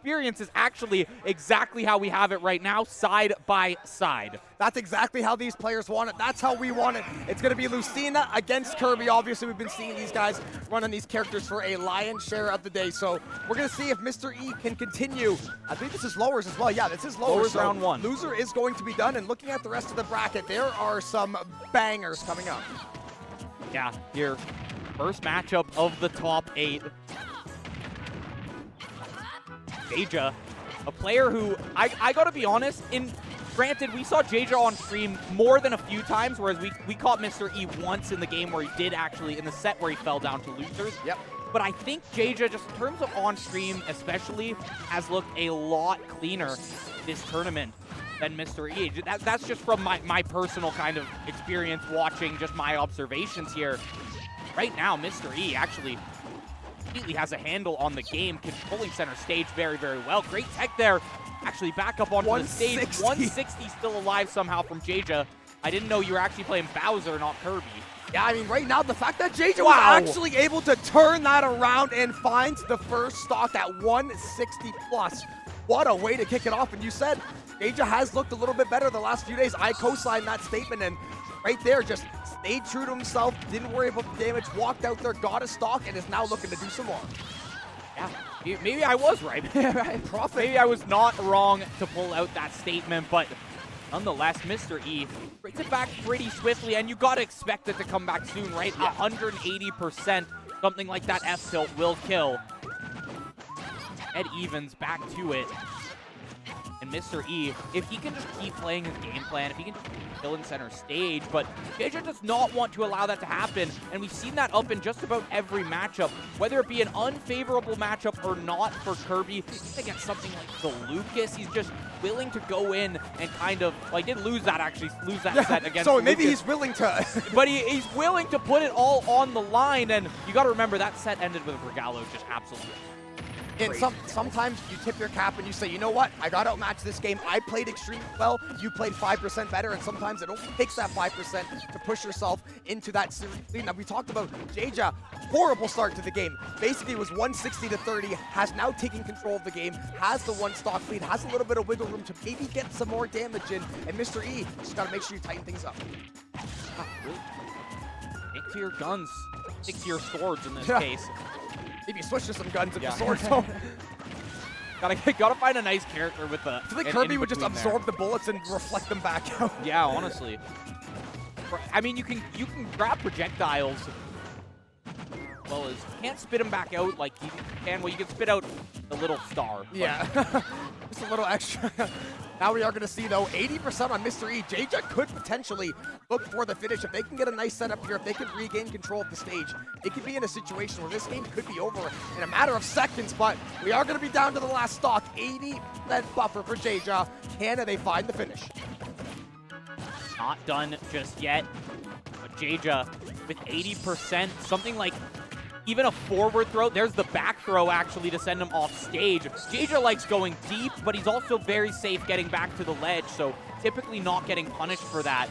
experience is actually exactly how we have it right now, side by side. That's exactly how these players want it. That's how we want it. It's going to be Lucina against Kirby. Obviously, we've been seeing these guys running these characters for a lion's share of the day. So we're going to see if Mr. E can continue. I think this is lowers as well. Yeah, this is lowers. Lowers round one. Loser is going to be done. And looking at the rest of the bracket, there are some bangers coming up. Yeah, here, first matchup of the top 8. JeJaJeJa, a player who, I gotta be honest, granted, we saw JeJaJeJa on stream more than a few times, whereas we caught Mr. E once in the game where he did actually, in the set where he fell down to losers. Yep. But I think JeJaJeJa, just in terms of on stream especially, has looked a lot cleaner this tournament than Mr. E. That's just from my personal kind of experience watching just my observations here. Right now, Mr. E actually completely has a handle on the game, controlling center stage very, very well. Great tech there. Actually back up onto the stage. 160 still alive somehow from JeJaJeJa. I didn't know you were actually playing Bowser, not Kirby. Yeah, I mean, right now, the fact that JeJaJeJa was actually able to turn that around and finds the first stock at 160 plus. What a way to kick it off. And you said JeJaJeJa has looked a little bit better the last few days. I co-signed that statement, and right there, just stayed true to himself, didn't worry about the damage, walked out there, got a stock, and is now looking to do some more. Yeah, maybe I was right. Maybe I was not wrong to pull out that statement, but nonetheless, Mr. E brings it back pretty swiftly, and you gotta expect it to come back soon, right? 180%, something like that F-tilt will kill. Ed Evans back to it. And Mr. E, if he can just keep playing his game plan, if he can just kill in center stage, but JeJaJeJa does not want to allow that to happen, and we've seen that up in just about every matchup, whether it be an unfavorable matchup or not for Kirby, against something like the Lucas, he's just willing to go in and kind of, well, he did lose that set against So Lucas, maybe he's willing to. but he's willing to put it all on the line, and you got to remember that set ended with Regalo just absolutely. And sometimes you tip your cap and you say, you know what, I got outmatched this game. I played extremely well. You played 5% better. And sometimes it only takes that 5% to push yourself into that series lead. Now, we talked about JeJaJeJa, horrible start to the game. Basically, it was 160 to 30, has now taken control of the game, has the one stock lead, has a little bit of wiggle room to maybe get some more damage in. And Mr. E, just got to make sure you tighten things up. Stick to your guns. Stick to your swords in this case. Maybe switch to some guns if the swords don't. Gotta find a nice character with the. I think Kirby would just absorb the bullets and reflect them back out. Yeah, honestly. I mean, you can grab projectiles. Well, as you can't spit them back out like you can. Well, you can spit out the little star. Yeah, just a little extra. Now we are going to see, though, 80% on Mr. E. JeJaJeJa could potentially look for the finish. If they can get a nice setup here, if they can regain control of the stage, it could be in a situation where this game could be over in a matter of seconds, but we are going to be down to the last stock. 80% buffer for JeJaJeJa. Can they find the finish? Not done just yet, but JeJaJeJa with 80%, something like even a forward throw. There's the back throw, actually, to send him off stage. JeJaJeJa likes going deep, but he's also very safe getting back to the ledge, so typically not getting punished for that.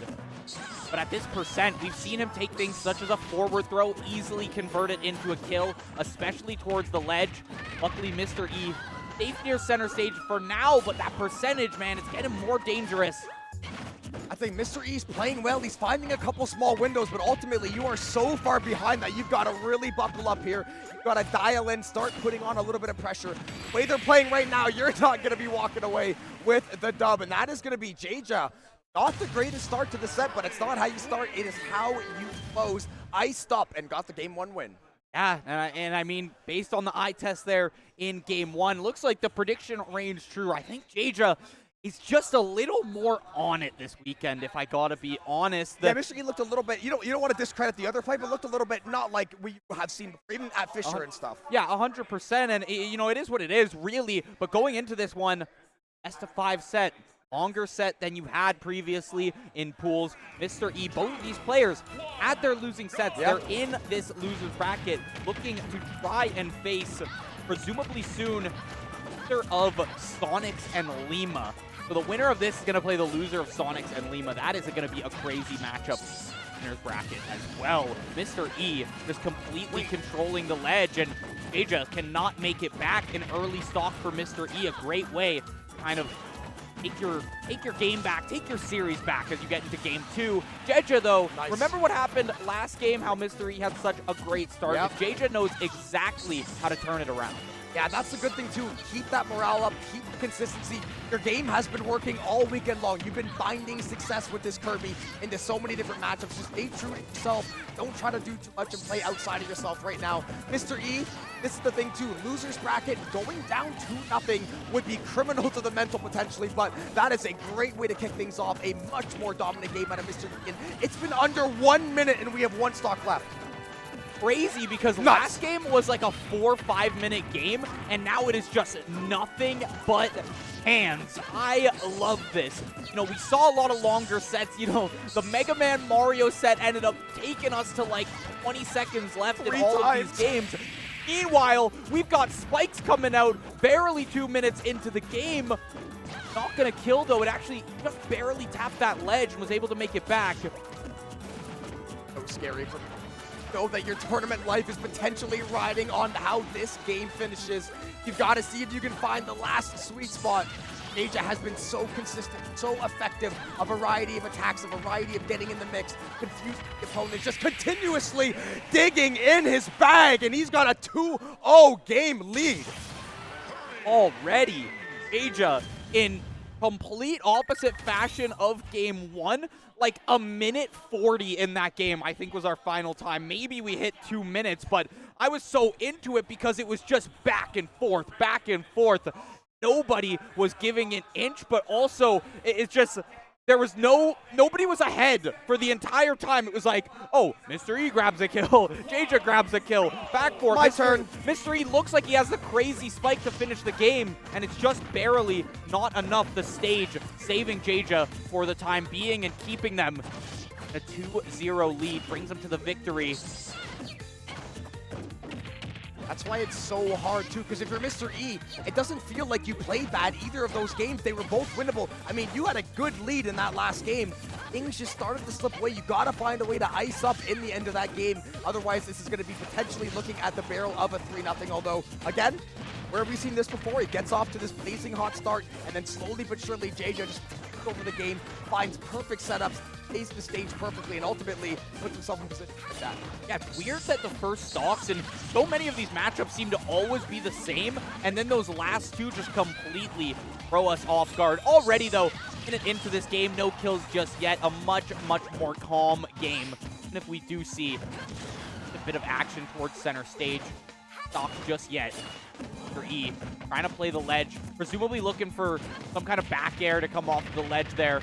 But at this percent, we've seen him take things such as a forward throw, easily convert it into a kill, especially towards the ledge. Luckily, Mr. E safe near center stage for now, but that percentage, man, it's getting more dangerous. I think Mr. E's playing well. He's finding a couple small windows, but ultimately you are so far behind that you've got to really buckle up here. You've got to dial in, start putting on a little bit of pressure. The way they're playing right now, you're not going to be walking away with the dub, and that is going to be JeJaJeJa. Not the greatest start to the set, but it's not how you start, it is how you close. Iced up and got the Game 1 win. Yeah, and I mean, based on the eye test there in Game 1, looks like the prediction range true. I think JeJaJeJa is just a little more on it this weekend, if I gotta be honest. Yeah, Mr. E looked a little bit, you don't want to discredit the other play, but looked a little bit not like we have seen even at Fisher and stuff. Yeah, 100%, and you know, it is what it is, really, but going into this one, S-5 set, longer set than you had previously in pools. Mr. E, both of these players had their losing sets. Yep. They're in this loser's bracket, looking to try and face, presumably soon, of Sonics and Lima. So the winner of this is going to play the loser of Sonics and Lima. That is going to be a crazy matchup. winner's bracket as well. Mr. E just completely controlling the ledge, and JeJa cannot make it back. An early stock for Mr. E, a great way to kind of take your game back, take your series back as you get into game 2. JeJa, though, remember what happened last game, how Mr. E had such a great start? Yep. JeJa knows exactly how to turn it around. Yeah, that's the good thing, too. Keep that morale up. Keep consistency. Your game has been working all weekend long. You've been finding success with this Kirby into so many different matchups. Just stay true to yourself. Don't try to do too much and play outside of yourself right now. Mr. E, this is the thing, too. Loser's bracket, going down 2-0 would be criminal to the mental potentially, but that is a great way to kick things off. A much more dominant game out of Mr. E. It's been under 1 minute, and we have 1 stock left. Crazy, because last game was like a 4-5 minute game, and now it is just nothing but hands. I love this. You know, we saw a lot of longer sets. You know, the Mega Man Mario set ended up taking us to like 20 seconds left in all of these games. Meanwhile, we've got spikes coming out barely 2 minutes into the game. Not gonna kill, though. It actually just barely tapped that ledge and was able to make it back. So scary for know that your tournament life is potentially riding on how this game finishes. You've got to see if you can find the last sweet spot. JeJa has been so consistent, so effective, a variety of attacks, a variety of getting in the mix, confusing the opponent, just continuously digging in his bag, and he's got a 2-0 game lead. Already, JeJa in complete opposite fashion of game 1. Like a minute 40 in that game, I think, was our final time. Maybe we hit 2 minutes, but I was so into it because it was just back and forth, back and forth. Nobody was giving an inch, but also it's just, there was nobody was ahead for the entire time. It was like, oh, Mr. E grabs a kill, JeJa grabs a kill, back forth. My turn. Mr. E looks like he has the crazy spike to finish the game, and it's just barely not enough. The stage saving JeJa for the time being and keeping them a 2-0 lead, brings them to the victory. That's why it's so hard, too, because if you're Mr. E, it doesn't feel like you played bad either of those games. They were both winnable. I mean, you had a good lead in that last game. Things just started to slip away. You got to find a way to ice up in the end of that game. Otherwise, this is going to be potentially looking at the barrel of a 3-0. Although, again, where have we seen this before? He gets off to this blazing hot start, and then slowly but surely, JeJa just takes over the game, finds perfect setups, plays the stage perfectly, and ultimately puts himself in position like that. Yeah, it's weird that the first stocks and so many of these matchups seem to always be the same, and then those last two just completely throw us off guard. Already, though, minute into this game, no kills just yet. A much, much more calm game. And if we do see a bit of action towards center stage, stock just yet. For E, trying to play the ledge, presumably looking for some kind of back air to come off the ledge there.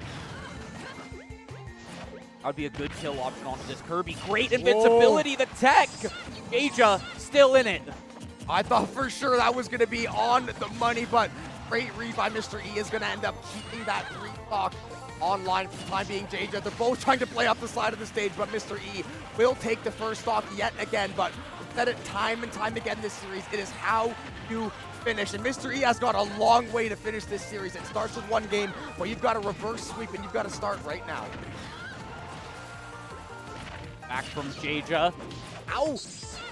That would be a good kill option onto this Kirby. Great invincibility, the tech! JeJa still in it. I thought for sure that was going to be on the money, but great read by Mr. E is going to end up keeping that restock online for the time being. JeJa, they're both trying to play up the side of the stage, but Mr. E will take the first stock yet again, but we've said it time and time again this series. It is how you finish, and Mr. E has got a long way to finish this series. It starts with one game where you've got a reverse sweep, and you've got to start right now. Back from JeJa. Ow!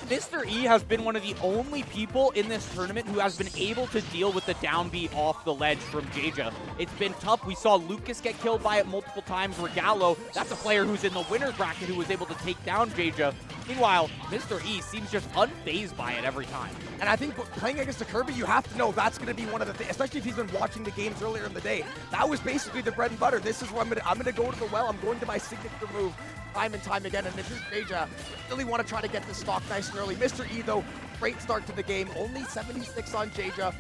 Mr. E has been one of the only people in this tournament who has been able to deal with the down B off the ledge from JeJa. It's been tough. We saw Lucas get killed by it multiple times. Regalo, that's a player who's in the winner's bracket who was able to take down JeJa. Meanwhile, Mr. E seems just unfazed by it every time. And I think playing against the Kirby, you have to know that's going to be one of the things, especially if he's been watching the games earlier in the day. That was basically the bread and butter. This is where I'm going to go to the well. I'm going to my signature move time and time again. And if you're JeJa, really want to try to get this stock nice and early. Mr. E, though, great start to the game. Only 76 on JeJa.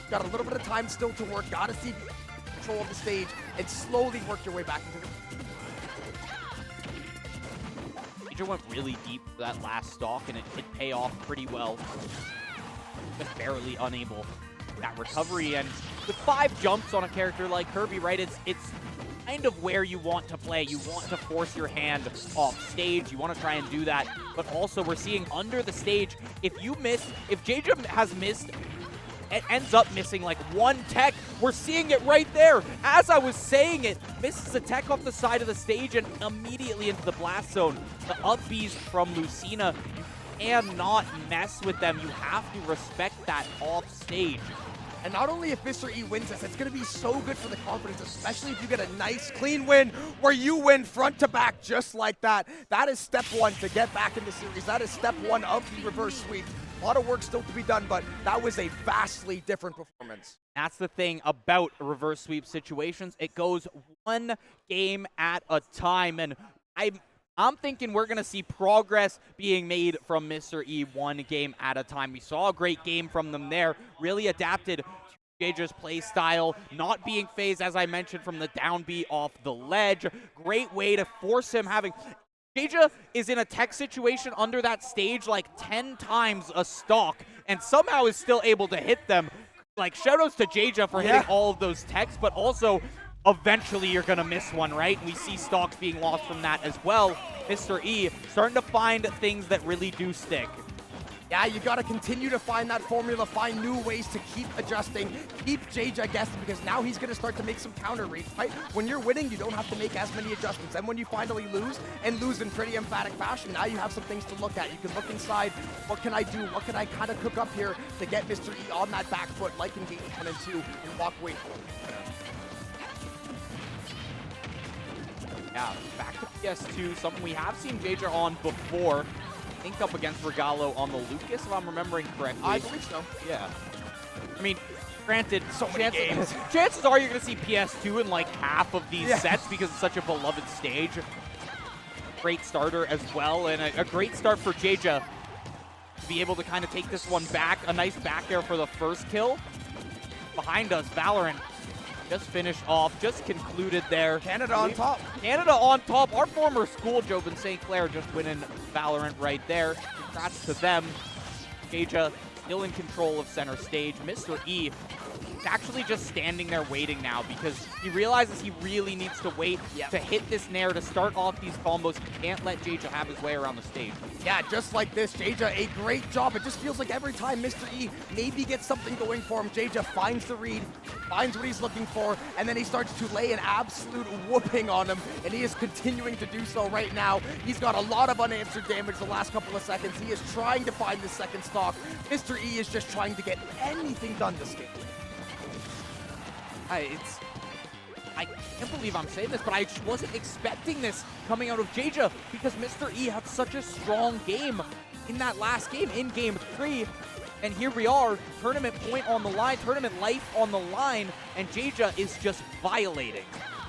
Got a little bit of time still to work. Got to see control of the stage and slowly work your way back into the... JeJa went really deep for that last stock, and it did pay off pretty well. Just barely unable that recovery, and with 5 jumps on a character like Kirby, right, it's kind of where you want to play. You want to force your hand off stage. You want to try and do that, but also we're seeing under the stage, if you miss, if JeJa has missed it ends up missing like one tech. We're seeing it right there. As I was saying it, misses a tech off the side of the stage and immediately into the blast zone. The up Bs from Lucina, you cannot mess with them. You have to respect that off stage. And not only if Mr. E wins this, it's going to be so good for the confidence, especially if you get a nice, clean win where you win front to back just like that. That is step one to get back in the series. That is step one of the reverse sweep. A lot of work still to be done, but that was a vastly different performance. That's the thing about reverse sweep situations. It goes one game at a time, and I'm thinking we're going to see progress being made from Mr. E one game at a time. We saw a great game from them there, really adapted to JeJa's play style, not being phased, as I mentioned, from the down B off the ledge. Great way to force him having... JeJa is in a tech situation under that stage like 10 times a stock, and somehow is still able to hit them. Like, shoutouts to JeJa for hitting all of those techs, but also... eventually you're going to miss one, right? We see stocks being lost from that as well. Mr. E starting to find things that really do stick. Yeah, you got to continue to find that formula, find new ways to keep adjusting, keep JeJa guessing, because now he's going to start to make some counter reads, right? When you're winning, you don't have to make as many adjustments. And when you finally lose, and lose in pretty emphatic fashion, now you have some things to look at. You can look inside, what can I do? What can I kind of cook up here to get Mr. E on that back foot, like in games 1 and 2, and walk away from it? Yeah, back to PS2, something we have seen JeJa on before. I think up against Regalo on the Lucas, if I'm remembering correctly. I believe so. Yeah. I mean, granted, so many games. Chances are you're going to see PS2 in like half of these sets because it's such a beloved stage. Great starter as well, and a great start for JeJa to be able to kind of take this one back. A nice back air for the first kill. Behind us, Valorant just finished off, just concluded there. Canada on top. Canada on top. Our former school, Jobin St. Clair, just winning Valorant right there. Congrats to them. JeJa still in control of center stage. Mr. E is actually just standing there waiting now because he realizes he really needs to wait to hit this nair to start off these combos. He can't let JeJa have his way around the stage. Yeah, just like this, JeJa, a great job. It just feels like every time Mr. E maybe gets something going for him, JeJa finds the read, finds what he's looking for, and then he starts to lay an absolute whooping on him, and he is continuing to do so right now. He's got a lot of unanswered damage the last couple of seconds. He is trying to find the second stock. Mr. E is just trying to get anything done this game. I can't believe I'm saying this, but I just wasn't expecting this coming out of JeJa because Mr. E had such a strong game in that last game, in game 3. And here we are, tournament point on the line, tournament life on the line, and JeJa is just violating.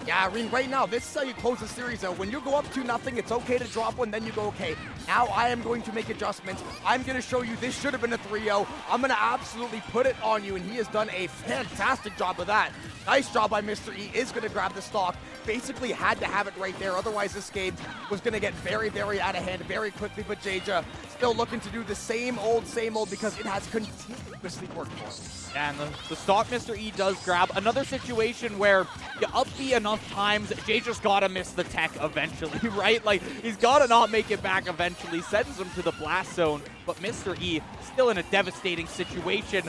Yeah, I mean, right now, this is how you close the series out. When you go up 2-0, it's okay to drop one, then you go, okay, now I am going to make adjustments. I'm going to show you this should have been a 3-0. I'm going to absolutely put it on you, and he has done a fantastic job of that. Nice job by Mr. E, is going to grab the stock. Basically had to have it right there, otherwise this game was going to get very, very out of hand very quickly, but JeJa still looking to do the same old because it has continuously worked for him. And the stock Mr. E does grab. Another situation where you up B enough times, JeJa's got to miss the tech eventually, right? Like, he's got to not make it back eventually, sends him to the blast zone, but Mr. E still in a devastating situation.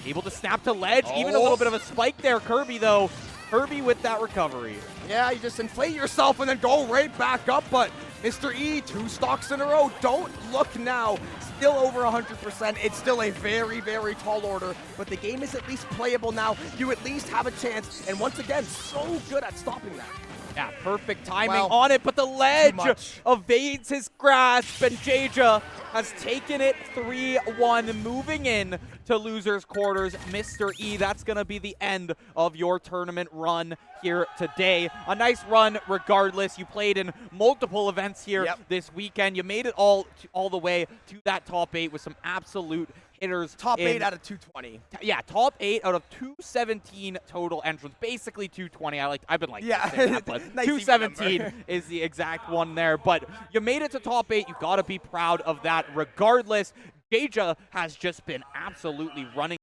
Able to snap to ledge, even a little bit of a spike there. Kirby, though. Kirby with that recovery. Yeah, you just inflate yourself and then go right back up, but Mr. E, 2 stocks in a row. Don't look now. Still over 100%. It's still a very, very tall order, but the game is at least playable now. You at least have a chance, and once again, so good at stopping that. Yeah, perfect timing on it, but the ledge evades his grasp, and JeJa has taken it 3-1, moving in to losers quarters. Mr. E, that's going to be the end of your tournament run here today. A nice run regardless. You played in multiple events here this weekend. You made it all the way to that top 8 with some absolute hitters. Top 8 out of 220. Yeah, top 8 out of 217 total entrants. Basically 220. I've been like saying that, but nice 217 is the exact one there. But you made it to top 8. You got to be proud of that regardless. JeJa has just been absolutely running